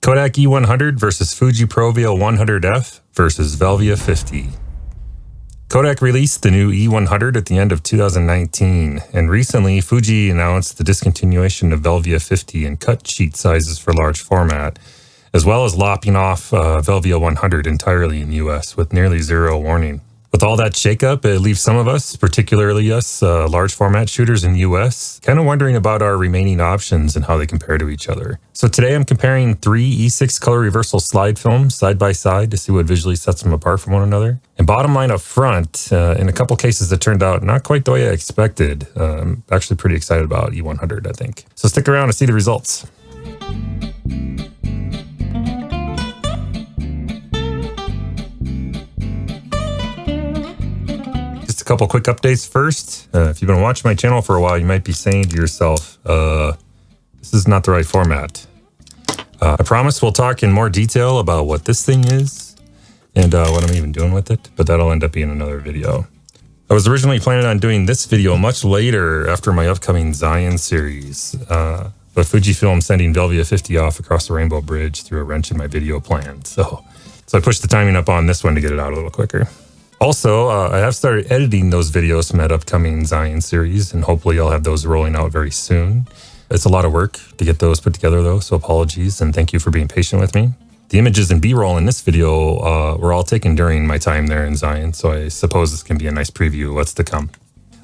Kodak E100 versus Fuji Provia 100F versus Velvia 50. Kodak released the new E100 at the end of 2019, and recently Fuji announced the discontinuation of Velvia 50 in cut sheet sizes for large format, as well as lopping off Velvia 100 entirely in the US with nearly zero warning. With all that shakeup, it leaves some of us, particularly us large format shooters in the US, kind of wondering about our remaining options and how they compare to each other. So today I'm comparing 3 E6 color reversal slide films side by side to see what visually sets them apart from one another. And bottom line up front, in a couple cases it turned out not quite the way I expected. I'm actually pretty excited about E100, I think. So stick around to see the results. A couple quick updates first. If you've been watching my channel for a while, you might be saying to yourself, this is not the right format. I promise we'll talk in more detail about what this thing is and what I'm even doing with it, but that'll end up being another video. I was originally planning on doing this video much later after my upcoming Zion series, but Fujifilm sending Velvia 50 off across the Rainbow Bridge threw a wrench in my video plan. So I pushed the timing up on this one to get it out a little quicker. Also, I have started editing those videos from that upcoming Zion series, and hopefully I'll have those rolling out very soon. It's a lot of work to get those put together though, so apologies and thank you for being patient with me. The images and B-roll in this video were all taken during my time there in Zion, so I suppose this can be a nice preview of what's to come.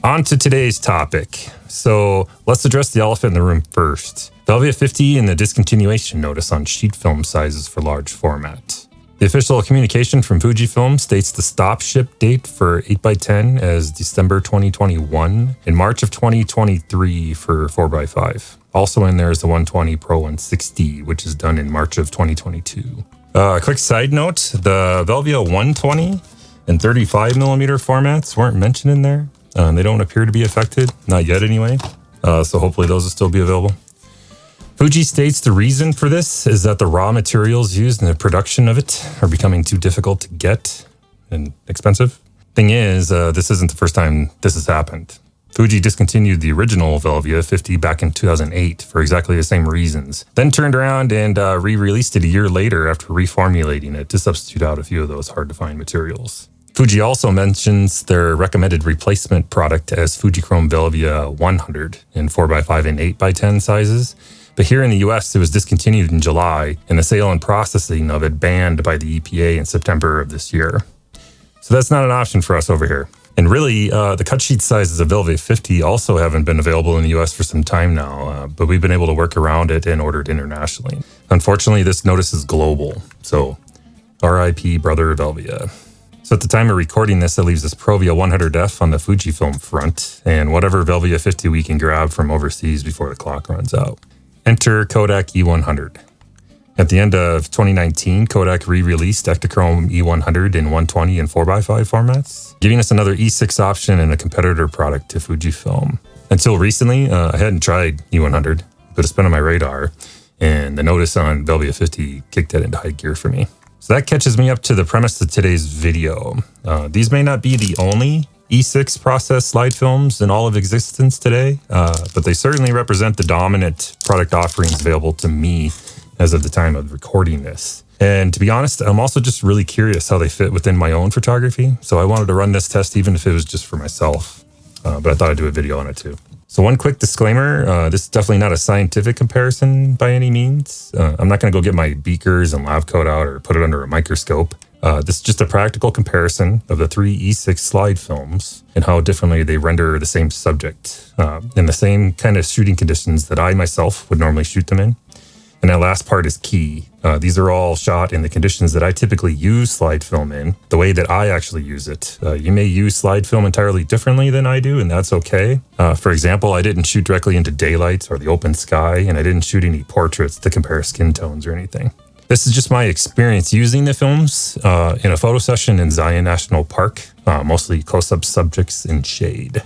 On to today's topic. So let's address the elephant in the room first. Velvia 50 and the discontinuation notice on sheet film sizes for large format. The official communication from Fujifilm states the stop ship date for 8x10 as December 2021 and March of 2023 for 4x5. Also in there is the 120 Pro 160, which is done in March of 2022. Quick side note, the Velvia 120 and 35mm formats weren't mentioned in there. They don't appear to be affected, not yet anyway, so hopefully those will still be available. Fuji states the reason for this is that the raw materials used in the production of it are becoming too difficult to get and expensive. Thing is, this isn't the first time this has happened. Fuji discontinued the original Velvia 50 back in 2008 for exactly the same reasons, then turned around and re-released it a year later after reformulating it to substitute out a few of those hard-to-find materials. Fuji also mentions their recommended replacement product as Fujifilm Velvia 100 in 4x5 and 8x10 sizes. But here in the US, it was discontinued in July, and the sale and processing of it banned by the EPA in September of this year. So that's not an option for us over here. And really, the cut sheet sizes of Velvia 50 also haven't been available in the US for some time now, but we've been able to work around it and order it internationally. Unfortunately, this notice is global, so RIP brother Velvia. So at the time of recording this, that leaves us Provia 100F on the Fujifilm front, and whatever Velvia 50 we can grab from overseas before the clock runs out. Enter Kodak E100. At the end of 2019, Kodak re-released Ektachrome E100 in 120 and 4x5 formats, giving us another E6 option and a competitor product to Fujifilm. Until recently, I hadn't tried E100, but it's been on my radar, and the notice on Velvia 50 kicked that into high gear for me. So that catches me up to the premise of today's video. These may not be the only E6 process slide films in all of existence today, but they certainly represent the dominant product offerings available to me as of the time of recording this. And to be honest, I'm also just really curious how they fit within my own photography. So I wanted to run this test even if it was just for myself, but I thought I'd do a video on it too. So one quick disclaimer, this is definitely not a scientific comparison by any means. I'm not gonna go get my beakers and lab coat out or put it under a microscope. This is just a practical comparison of the 3 E6 slide films and how differently they render the same subject in the same kind of shooting conditions that I myself would normally shoot them in. And that last part is key. These are all shot in the conditions that I typically use slide film in, the way that I actually use it. You may use slide film entirely differently than I do, and that's okay. For example, I didn't shoot directly into daylight or the open sky, and I didn't shoot any portraits to compare skin tones or anything. This is just my experience using the films in a photo session in Zion National Park, mostly close-up subjects in shade.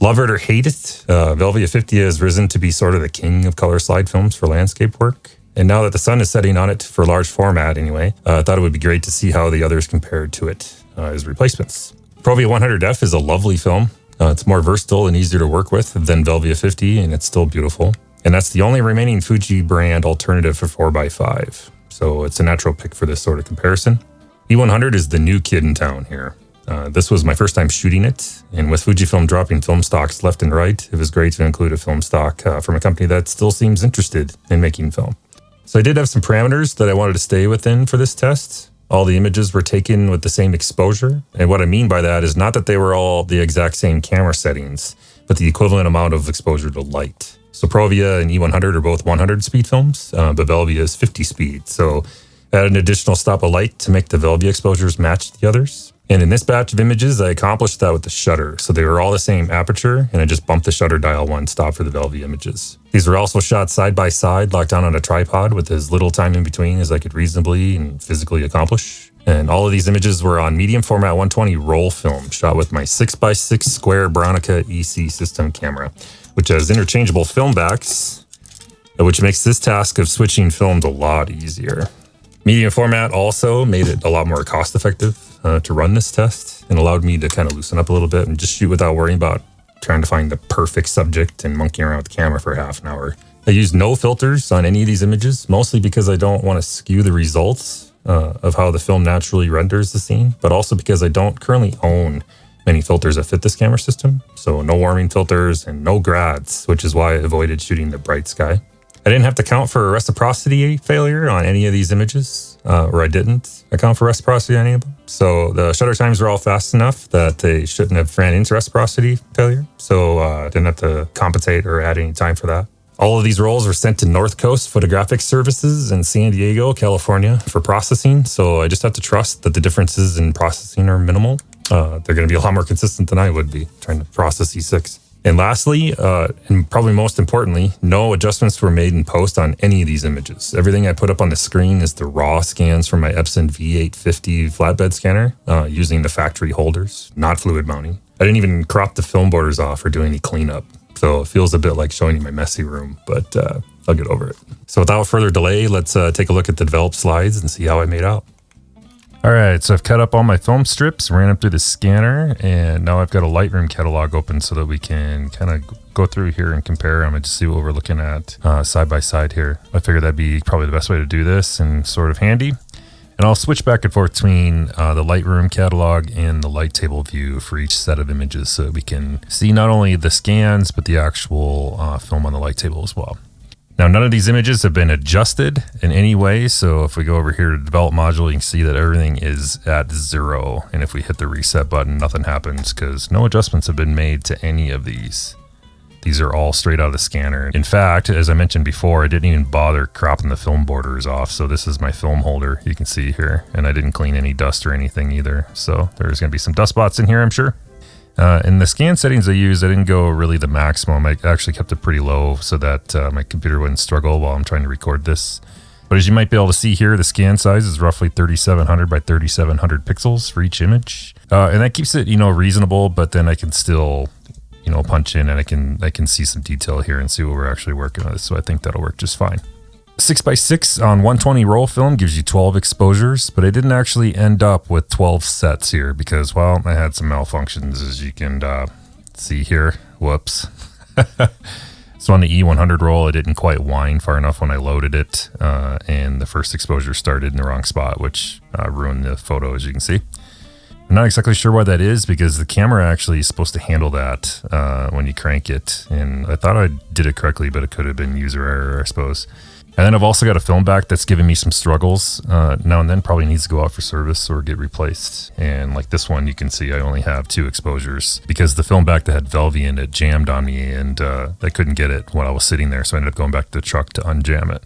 Love it or hate it, Velvia 50 has risen to be sort of the king of color slide films for landscape work. And now that the sun is setting on it for large format anyway, I thought it would be great to see how the others compared to it as replacements. Provia 100F is a lovely film. It's more versatile and easier to work with than Velvia 50, and it's still beautiful. And that's the only remaining Fuji brand alternative for 4x5. so it's a natural pick for this sort of comparison. E100 is the new kid in town here. This was my first time shooting it, and with Fujifilm dropping film stocks left and right, it was great to include a film stock from a company that still seems interested in making film. So I did have some parameters that I wanted to stay within for this test. All the images were taken with the same exposure, and what I mean by that is not that they were all the exact same camera settings, but the equivalent amount of exposure to light. So Provia and E100 are both 100 speed films, but Velvia is 50 speed. So I added an additional stop of light to make the Velvia exposures match the others. And in this batch of images, I accomplished that with the shutter. So they were all the same aperture, and I just bumped the shutter dial one stop for the Velvia images. These were also shot side by side, locked down on a tripod with as little time in between as I could reasonably and physically accomplish. And all of these images were on medium format 120 roll film, shot with my 6x6 square Bronica EC system camera, which has interchangeable film backs, which makes this task of switching films a lot easier. Medium format also made it a lot more cost effective to run this test and allowed me to kind of loosen up a little bit and just shoot without worrying about trying to find the perfect subject and monkeying around with the camera for half an hour. I used no filters on any of these images, mostly because I don't want to skew the results of how the film naturally renders the scene, but also because I don't currently own many filters that fit this camera system. So no warming filters and no grads, which is why I avoided shooting the bright sky. I didn't have to count for a reciprocity failure on any of these images, or I didn't account for reciprocity on any of them. So the shutter times were all fast enough that they shouldn't have ran into reciprocity failure. So I didn't have to compensate or add any time for that. All of these rolls were sent to North Coast Photographic Services in San Diego, California for processing. So I just have to trust that the differences in processing are minimal. They're going to be a lot more consistent than I would be trying to process E6. And lastly, and probably most importantly, no adjustments were made in post on any of these images. Everything I put up on the screen is the raw scans from my Epson V850 flatbed scanner using the factory holders, not fluid mounting. I didn't even crop the film borders off or do any cleanup. So it feels a bit like showing you my messy room, but I'll get over it. So without further delay, let's take a look at the developed slides and see how I made out. All right, so I've cut up all my film strips, ran them through the scanner, and now I've got a Lightroom catalog open so that we can kind of go through here and compare them and just see what we're looking at side by side here. I figured that'd be probably the best way to do this and sort of handy. And I'll switch back and forth between the Lightroom catalog and the light table view for each set of images so that we can see not only the scans, but the actual film on the light table as well. Now, none of these images have been adjusted in any way. So if we go over here to develop module, you can see that everything is at 0. And if we hit the reset button, nothing happens because no adjustments have been made to any of these. These are all straight out of the scanner. In fact, as I mentioned before, I didn't even bother cropping the film borders off. So this is my film holder, you can see here, and I didn't clean any dust or anything either. So there's gonna be some dust spots in here, I'm sure. In the scan settings I used, I didn't go really the maximum. I actually kept it pretty low so that my computer wouldn't struggle while I'm trying to record this. But as you might be able to see here, the scan size is roughly 3700 by 3700 pixels for each image. And that keeps it, reasonable, but then I can still, punch in and I can see some detail here and see what we're actually working with. So I think that'll work just fine. 6x6 on 120 roll film gives you 12 exposures, but I didn't actually end up with 12 sets here because, well, I had some malfunctions, as you can see here. Whoops. So on the E100 roll, it didn't quite wind far enough when I loaded it, and the first exposure started in the wrong spot, which ruined the photo, as you can see. I'm not exactly sure why that is because the camera actually is supposed to handle that when you crank it, and I thought I did it correctly, but it could have been user error, I suppose. And then I've also got a film back that's giving me some struggles now and then, probably needs to go out for service or get replaced. And like this one, you can see I only have 2 exposures because the film back that had Velvia in it jammed on me and I couldn't get it when I was sitting there. So I ended up going back to the truck to unjam it.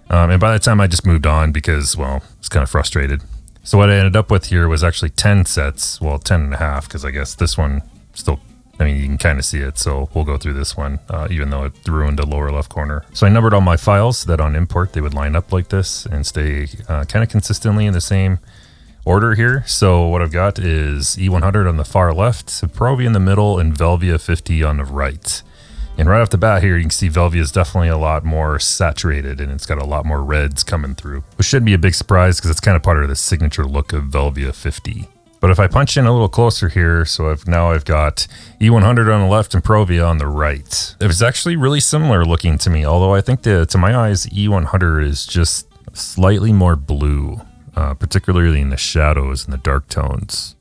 And by that time I just moved on because, well, I was kind of frustrated. So what I ended up with here was actually 10 sets, well, 10 and a half, because I guess this one still, you can kind of see it, so we'll go through this one, even though it ruined the lower left corner. So I numbered all my files so that on import they would line up like this and stay kind of consistently in the same order here. So what I've got is E100 on the far left, Provia in the middle, and Velvia 50 on the right. And right off the bat here, you can see Velvia is definitely a lot more saturated and it's got a lot more reds coming through, which shouldn't be a big surprise because it's kind of part of the signature look of Velvia 50. But if I punch in a little closer here, so now I've got E100 on the left and Provia on the right. It was actually really similar looking to me, although I think to my eyes, E100 is just slightly more blue, particularly in the shadows and the dark tones.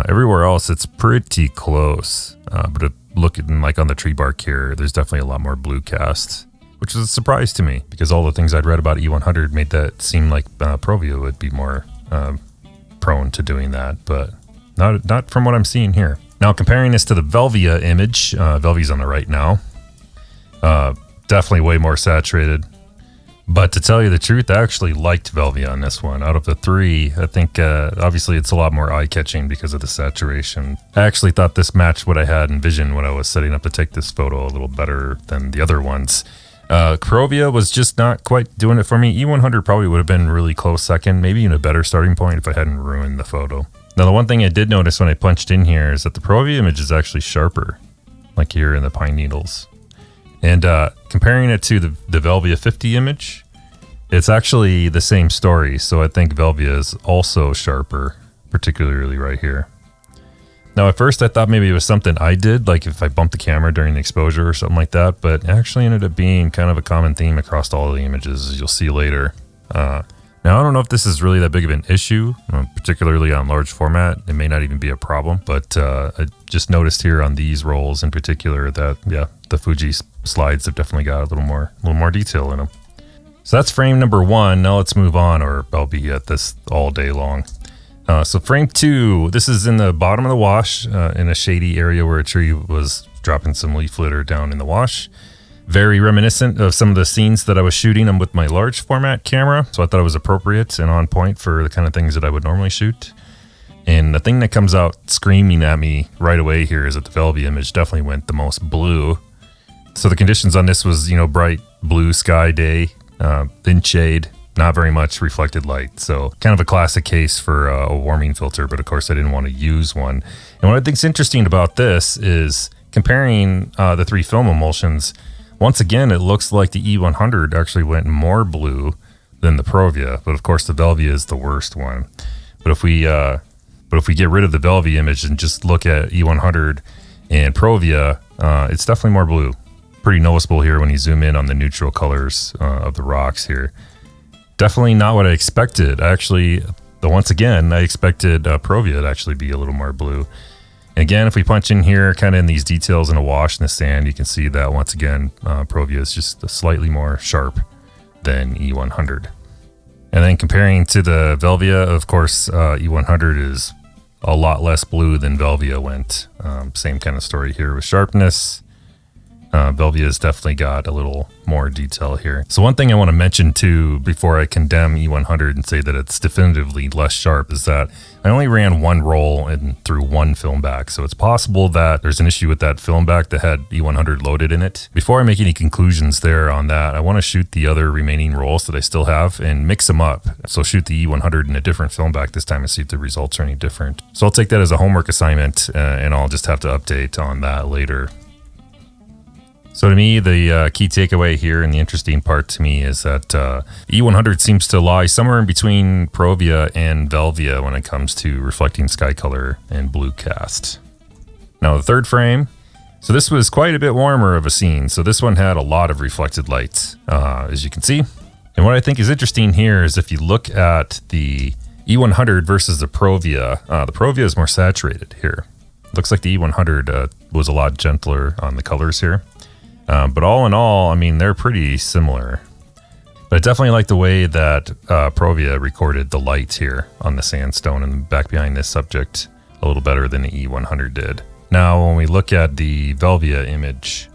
Everywhere else, it's pretty close, but looking like on the tree bark here, there's definitely a lot more blue cast, which is a surprise to me because all the things I'd read about E100 made that seem like Provia would be more prone to doing that, but not from what I'm seeing here. Now, comparing this to the Velvia image, Velvia's on the right now, definitely way more saturated. But to tell you the truth, I actually liked Velvia on this one. Out of the three, I think obviously it's a lot more eye-catching because of the saturation. I actually thought this matched what I had envisioned when I was setting up to take this photo a little better than the other ones. Provia was just not quite doing it for me. E100 probably would have been really close second, maybe even a better starting point if I hadn't ruined the photo. Now, the one thing I did notice when I punched in here is that the Provia image is actually sharper, like here in the pine needles. And comparing it to the Velvia 50 image, it's actually the same story. So I think Velvia is also sharper, particularly right here. Now, at first I thought maybe it was something I did, like if I bumped the camera during the exposure or something like that, but it actually ended up being kind of a common theme across all the images, as you'll see later. Now, I don't know if this is really that big of an issue, particularly on large format. It may not even be a problem, but I just noticed here on these rolls in particular that, yeah, the Fuji slides have definitely got a little more detail in them. So that's frame number one. Now let's move on, or I'll be at this all day long. So frame two, this is in the bottom of the wash in a shady area where a tree was dropping some leaf litter down in the wash. Very reminiscent of some of the scenes that I was shooting with my large format camera. So I thought it was appropriate and on point for the kind of things that I would normally shoot. And the thing that comes out screaming at me right away here is that the Velvia image definitely went the most blue. So the conditions on this was, bright blue sky day, thin shade, not very much reflected light. So kind of a classic case for a warming filter, but of course I didn't want to use one. And what I think is interesting about this is comparing the three film emulsions. Once again, it looks like the E100 actually went more blue than the Provia, but of course the Velvia is the worst one. But if we get rid of the Velvia image and just look at E100 and Provia, it's definitely more blue. Pretty noticeable here when you zoom in on the neutral colors of the rocks here. Definitely not what I expected. Once again, I expected Provia to actually be a little more blue. And again, if we punch in here, kind of in these details in a wash in the sand, you can see that once again, Provia is just slightly more sharp than E100. And then comparing to the Velvia, of course, E100 is a lot less blue than Velvia went. Same kind of story here with sharpness. Velvia has definitely got a little more detail here. So one thing I want to mention too, before I condemn E100 and say that it's definitively less sharp, is that I only ran one roll and through one film back. So it's possible that there's an issue with that film back that had E100 loaded in it. Before I make any conclusions there on that, I want to shoot the other remaining rolls that I still have and mix them up. So shoot the E100 in a different film back this time and see if the results are any different. So I'll take that as a homework assignment and I'll just have to update on that later. So to me, the key takeaway here and the interesting part to me is that E100 seems to lie somewhere in between Provia and Velvia when it comes to reflecting sky color and blue cast. Now the third frame, so this was quite a bit warmer of a scene. So this one had a lot of reflected light, as you can see. And what I think is interesting here is if you look at the E100 versus the Provia is more saturated here. Looks like the E100 was a lot gentler on the colors here. But all in all, I mean, they're pretty similar. But I definitely like the way that Provia recorded the light here on the sandstone and back behind this subject a little better than the E100 did. Now, when we look at the Velvia image,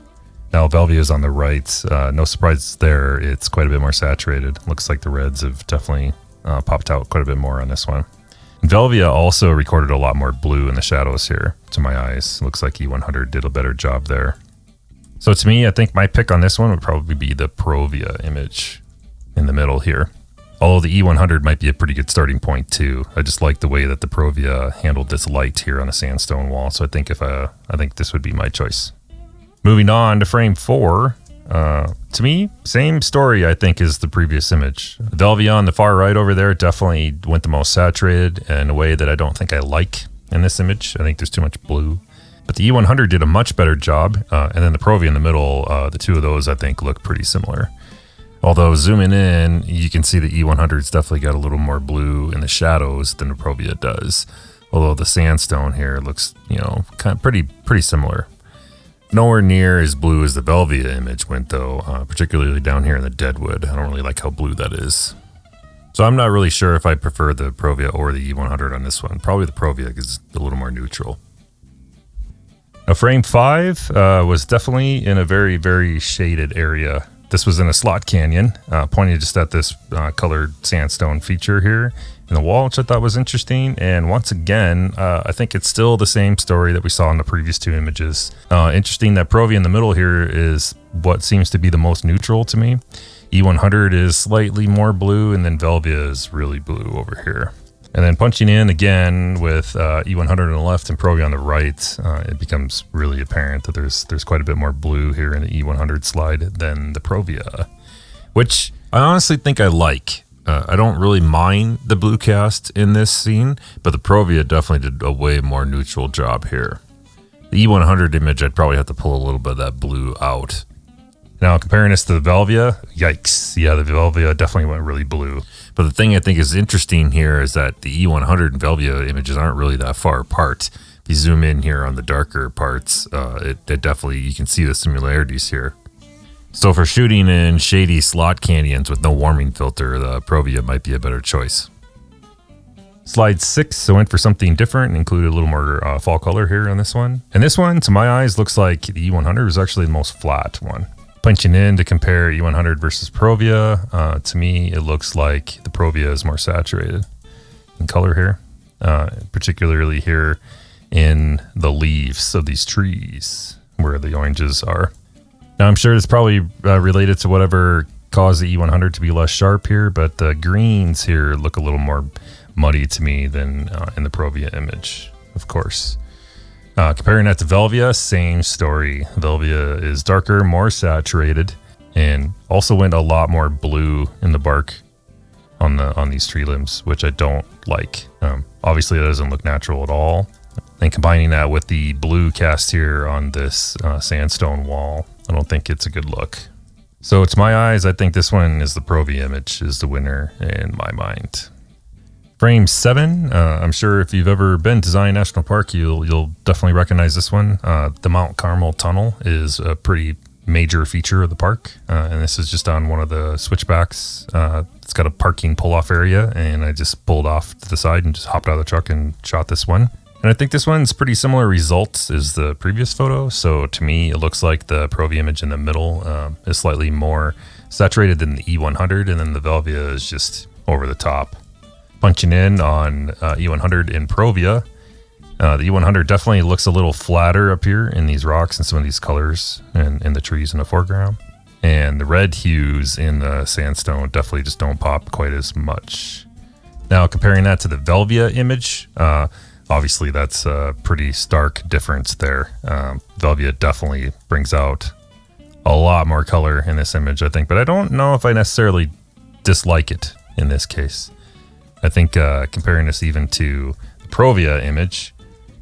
now Velvia is on the right. No surprise there. It's quite a bit more saturated. Looks like the reds have definitely popped out quite a bit more on this one. And Velvia also recorded a lot more blue in the shadows here to my eyes. Looks like E100 did a better job there. So to me, I think my pick on this one would probably be the Provia image in the middle here. Although the E100 might be a pretty good starting point too. I just like the way that the Provia handled this light here on the sandstone wall. So I think I think this would be my choice. Moving on to frame 4. To me, same story I think as the previous image. Velvia on the far right over there definitely went the most saturated in a way that I don't think I like in this image. I think there's too much blue. But the E100 did a much better job, and then the Provia in the middle, the two of those I think look pretty similar. Although zooming in, you can see the E100's definitely got a little more blue in the shadows than the Provia does. Although the sandstone here looks, you know, kind of pretty similar. Nowhere near as blue as the Velvia image went though, particularly down here in the deadwood. I don't really like how blue that is. So I'm not really sure if I prefer the Provia or the E100 on this one. Probably the Provia because it's a little more neutral. Now frame 5 was definitely in a very, very shaded area. This was in a slot canyon, pointing just at this colored sandstone feature here in the wall, which I thought was interesting. And once again, I think it's still the same story that we saw in the previous two images. Interesting that Provia in the middle here is what seems to be the most neutral to me. E100 is slightly more blue, and then Velvia is really blue over here. And then punching in again with E100 on the left and Provia on the right, it becomes really apparent that there's quite a bit more blue here in the E100 slide than the Provia, which I honestly think I like. I don't really mind the blue cast in this scene, but the Provia definitely did a way more neutral job here. The E100 image, I'd probably have to pull a little bit of that blue out. Now, comparing this to the Velvia, yikes. Yeah, the Velvia definitely went really blue. But the thing I think is interesting here is that the E100 and Velvia images aren't really that far apart. If you zoom in here on the darker parts, it definitely, you can see the similarities here. So for shooting in shady slot canyons with no warming filter, the Provia might be a better choice. Slide 6, I went for something different and included a little more fall color here on this one. And this one, to my eyes, looks like the E100 is actually the most flat one. Punching in to compare E100 versus Provia, to me, it looks like the Provia is more saturated in color here, particularly here in the leaves of these trees where the oranges are. Now, I'm sure it's probably related to whatever caused the E100 to be less sharp here, but the greens here look a little more muddy to me than in the Provia image, of course. Comparing that to Velvia, same story. Velvia is darker, more saturated, and also went a lot more blue in the bark on these tree limbs, which I don't like. Obviously, it doesn't look natural at all. And combining that with the blue cast here on this sandstone wall, I don't think it's a good look. So to my eyes, I think this one is the Provia image is the winner in my mind. Frame 7, I'm sure if you've ever been to Zion National Park, you'll definitely recognize this one. The Mount Carmel Tunnel is a pretty major feature of the park, and this is just on one of the switchbacks. It's got a parking pull-off area, and I just pulled off to the side and just hopped out of the truck and shot this one. And I think this one's pretty similar results as the previous photo, so to me it looks like the Provia image in the middle is slightly more saturated than the E100, and then the Velvia is just over the top. Punching in on E100 in Provia, the E100 definitely looks a little flatter up here in these rocks and some of these colors and in the trees in the foreground. And the red hues in the sandstone definitely just don't pop quite as much. Now comparing that to the Velvia image, obviously that's a pretty stark difference there. Velvia definitely brings out a lot more color in this image, I think, but I don't know if I necessarily dislike it in this case. I think comparing this even to the Provia image,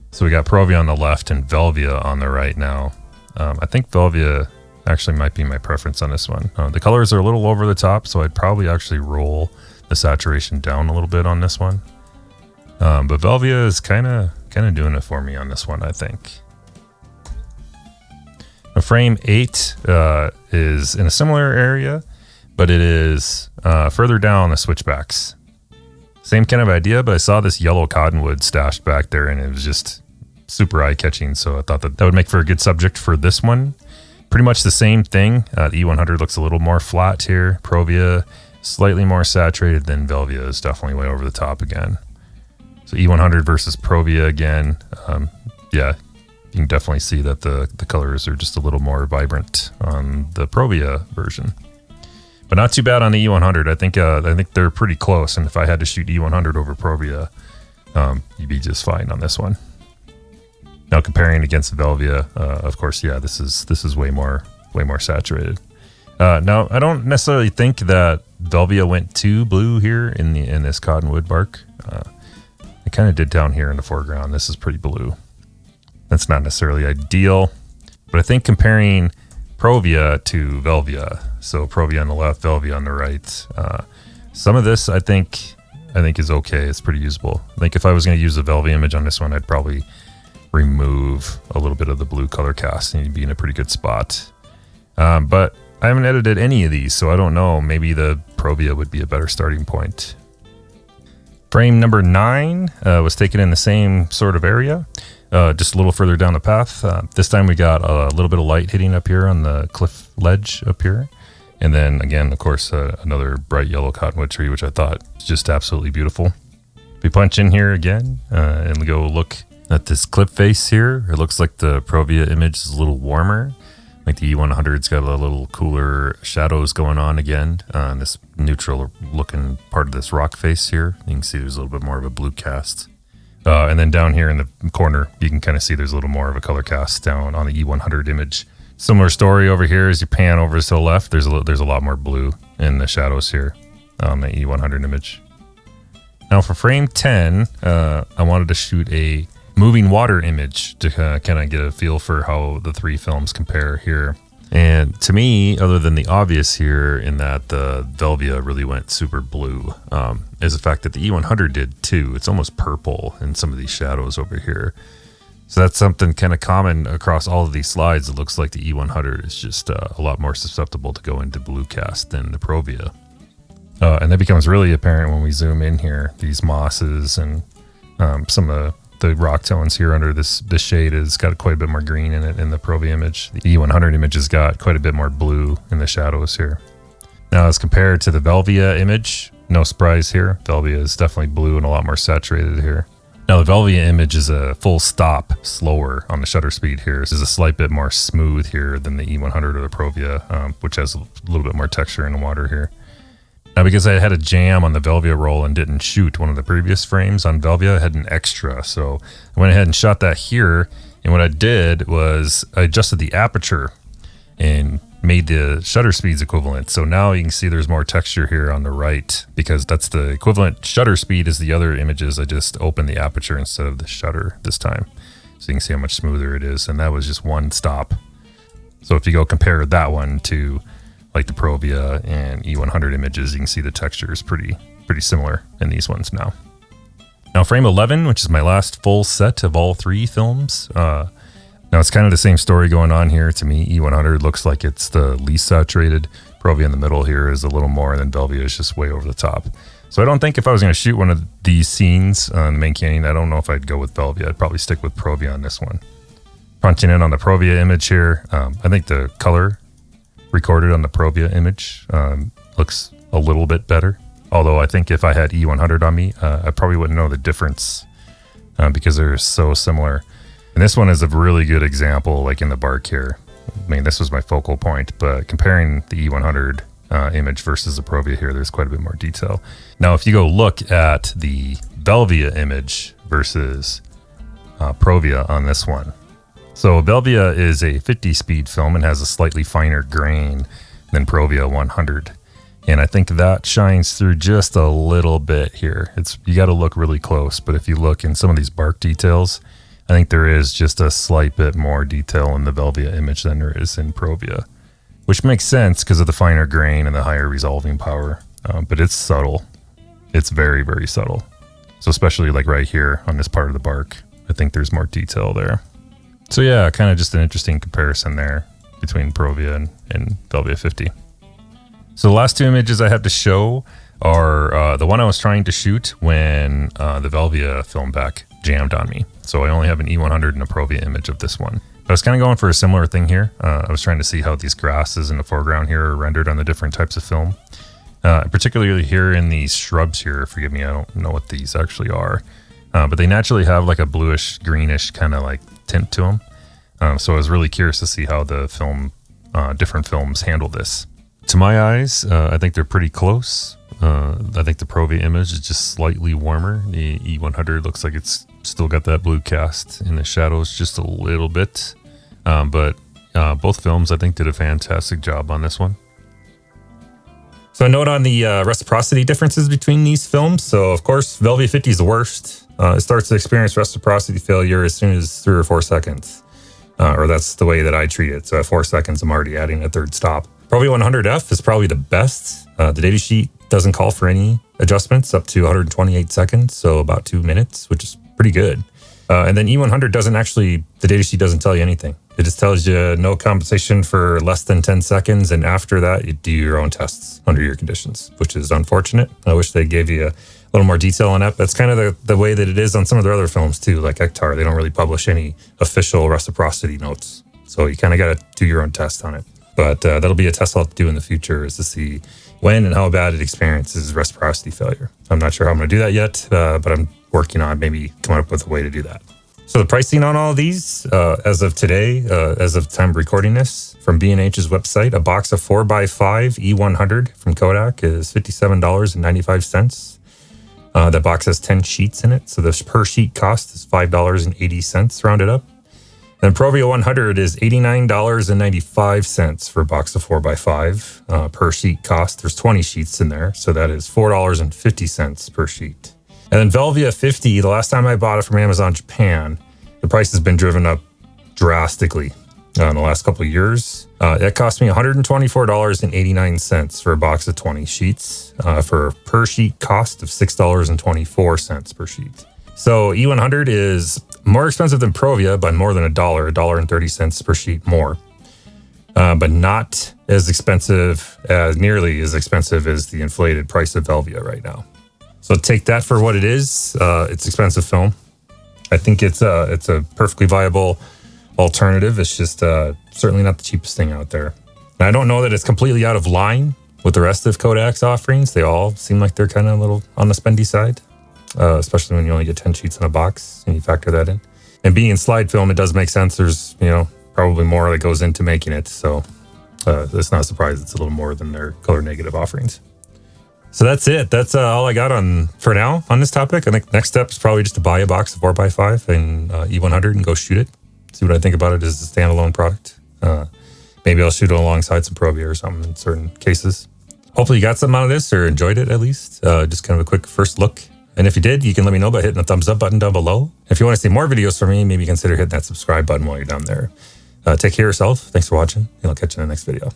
so we got Provia on the left and Velvia on the right now. I think Velvia actually might be my preference on this one. The colors are a little over the top, so I'd probably actually roll the saturation down a little bit on this one. But Velvia is kind of doing it for me on this one, I think. Now, frame 8 is in a similar area, but it is further down the switchbacks. Same kind of idea, but I saw this yellow cottonwood stashed back there and it was just super eye-catching, so I thought that would make for a good subject for this one. Pretty much the same thing. The E100 looks a little more flat here. Provia slightly more saturated than Velvia is definitely way over the top again. So E100 versus Provia again. Yeah, you can definitely see that the colors are just a little more vibrant on the Provia version. But not too bad on the E100. I think they're pretty close. And if I had to shoot E100 over Provia, you'd be just fine on this one. Now comparing against Velvia, of course, yeah, this is way more saturated. Now I don't necessarily think that Velvia went too blue here in this cottonwood bark. It kind of did down here in the foreground. This is pretty blue. That's not necessarily ideal, but I think comparing Provia to Velvia. So Provia on the left, Velvia on the right. Some of this I think is okay. It's pretty usable. I think if I was going to use the Velvia image on this one, I'd probably remove a little bit of the blue color cast and you'd be in a pretty good spot. But I haven't edited any of these, so I don't know. Maybe the Provia would be a better starting point. Frame number 9 was taken in the same sort of area, just a little further down the path. This time we got a little bit of light hitting up here on the cliff ledge up here. And then again, of course, another bright yellow cottonwood tree, which I thought was just absolutely beautiful. We punch in here again and we go look at this clip face here. It looks like the Provia image is a little warmer. Like the E100's got a little cooler shadows going on again. This neutral looking part of this rock face here. You can see there's a little bit more of a blue cast. And then down here in the corner, you can kind of see there's a little more of a color cast down on the E100 image. Similar story over here as you pan over to the left. There's a lot more blue in the shadows here on the E100 image. Now for frame 10, I wanted to shoot a moving water image to kind of get a feel for how the three films compare here. And to me, other than the obvious here in that the Velvia really went super blue, is the fact that the E100 did too. It's almost purple in some of these shadows over here. So that's something kind of common across all of these slides. It looks like the E100 is just a lot more susceptible to go into blue cast than the Provia. And that becomes really apparent when we zoom in here. These mosses and some of the rock tones here under this shade has got quite a bit more green in it in the Provia image. The E100 image has got quite a bit more blue in the shadows here. Now as compared to the Velvia image, no surprise here. Velvia is definitely blue and a lot more saturated here. Now the Velvia image is a full stop slower on the shutter speed here. This is a slight bit more smooth here than the E100 or the Provia, which has a little bit more texture in the water here. Now, because I had a jam on the Velvia roll and didn't shoot one of the previous frames on Velvia, I had an extra. So I went ahead and shot that here. And what I did was I adjusted the aperture and made the shutter speeds equivalent. So now you can see there's more texture here on the right because that's the equivalent shutter speed as the other images. I just opened the aperture instead of the shutter this time. So you can see how much smoother it is. And that was just one stop. So if you go compare that one to like the Provia and E100 images, you can see the texture is pretty similar in these ones now. Now frame 11, which is my last full set of all three films. Now it's kind of the same story going on here. To me, E100 looks like it's the least saturated. Provia in the middle here is a little more, and then Velvia is just way over the top. So I don't think if I was going to shoot one of these scenes on the main canyon, I don't know if I'd go with Velvia. I'd probably stick with Provia on this one. Punching in on the Provia image here, I think the color recorded on the Provia image looks a little bit better. Although I think if I had E100 on me, I probably wouldn't know the difference because they're so similar. And this one is a really good example, like in the bark here. I mean, this was my focal point, but comparing the E100 image versus the Provia here, there's quite a bit more detail. Now, if you go look at the Velvia image versus Provia on this one. So Velvia is a 50 speed film and has a slightly finer grain than Provia 100. And I think that shines through just a little bit here. You got to look really close, but if you look in some of these bark details, I think there is just a slight bit more detail in the Velvia image than there is in Provia, which makes sense because of the finer grain and the higher resolving power. But it's subtle. It's very, very subtle. So especially like right here on this part of the bark, I think there's more detail there. So yeah, kind of just an interesting comparison there between Provia and Velvia 50. So the last two images I have to show are the one I was trying to shoot when the Velvia film pack jammed on me. So I only have an E100 and a Provia image of this one. But I was kind of going for a similar thing here. I was trying to see how these grasses in the foreground here are rendered on the different types of film. Particularly here in these shrubs here, forgive me, I don't know what these actually are. But they naturally have like a bluish, greenish kind of like tint to them. So I was really curious to see how the different films handle this. To my eyes, I think they're pretty close. I think the Provia image is just slightly warmer. The E100 looks like it's still got that blue cast in the shadows just a little bit. But both films, I think, did a fantastic job on this one. So a note on the reciprocity differences between these films. So of course, Velvia 50 is the worst. It starts to experience reciprocity failure as soon as 3 or 4 seconds. or that's the way that I treat it. So at 4 seconds, I'm already adding a third stop. Provia 100F is probably the best. The datasheet doesn't call for any adjustments up to 128 seconds, so about 2 minutes, which is pretty good. And then E100 doesn't actually, the datasheet doesn't tell you anything. It just tells you no compensation for less than 10 seconds. And after that, you do your own tests under your conditions, which is unfortunate. I wish they gave you a little more detail on that. That's kind of the way that it is on some of their other films too, like Ektar. They don't really publish any official reciprocity notes. So you kind of got to do your own test on it. But that'll be a test I'll have to do in the future, is to see when and how bad it experiences reciprocity failure. I'm not sure how I'm going to do that yet, but I'm working on maybe coming up with a way to do that. So the pricing on all of these, as of today, as of time of recording this, from B&H's website, a box of 4x5 E100 from Kodak is $57.95. That box has 10 sheets in it, so the per sheet cost is $5.80 rounded up. And Provia 100 is $89.95 for a box of 4x5 per sheet cost. There's 20 sheets in there, so that is $4.50 per sheet. And then Velvia 50, the last time I bought it from Amazon Japan, the price has been driven up drastically in the last couple of years. It cost me $124.89 for a box of 20 sheets for a per sheet cost of $6.24 per sheet. So E100 is more expensive than Provia, by more than $1.30 per sheet more. But not as expensive, nearly as expensive as the inflated price of Velvia right now. So take that for what it is. It's expensive film. I think it's a perfectly viable alternative. It's just certainly not the cheapest thing out there. And I don't know that it's completely out of line with the rest of Kodak's offerings. They all seem like they're kind of a little on the spendy side, especially when you only get 10 sheets in a box and you factor that in. And being in slide film, it does make sense. There's, probably more that goes into making it. So it's not a surprise it's a little more than their color negative offerings. So that's it. That's all I got for now on this topic. I think next step is probably just to buy a box of 4x5 and E100 and go shoot it. See what I think about it as a standalone product. Maybe I'll shoot it alongside some Provia or something in certain cases. Hopefully you got something out of this or enjoyed it at least. Just kind of a quick first look. And if you did, you can let me know by hitting the thumbs up button down below. If you want to see more videos from me, maybe consider hitting that subscribe button while you're down there. Take care of yourself. Thanks for watching, and I'll catch you in the next video.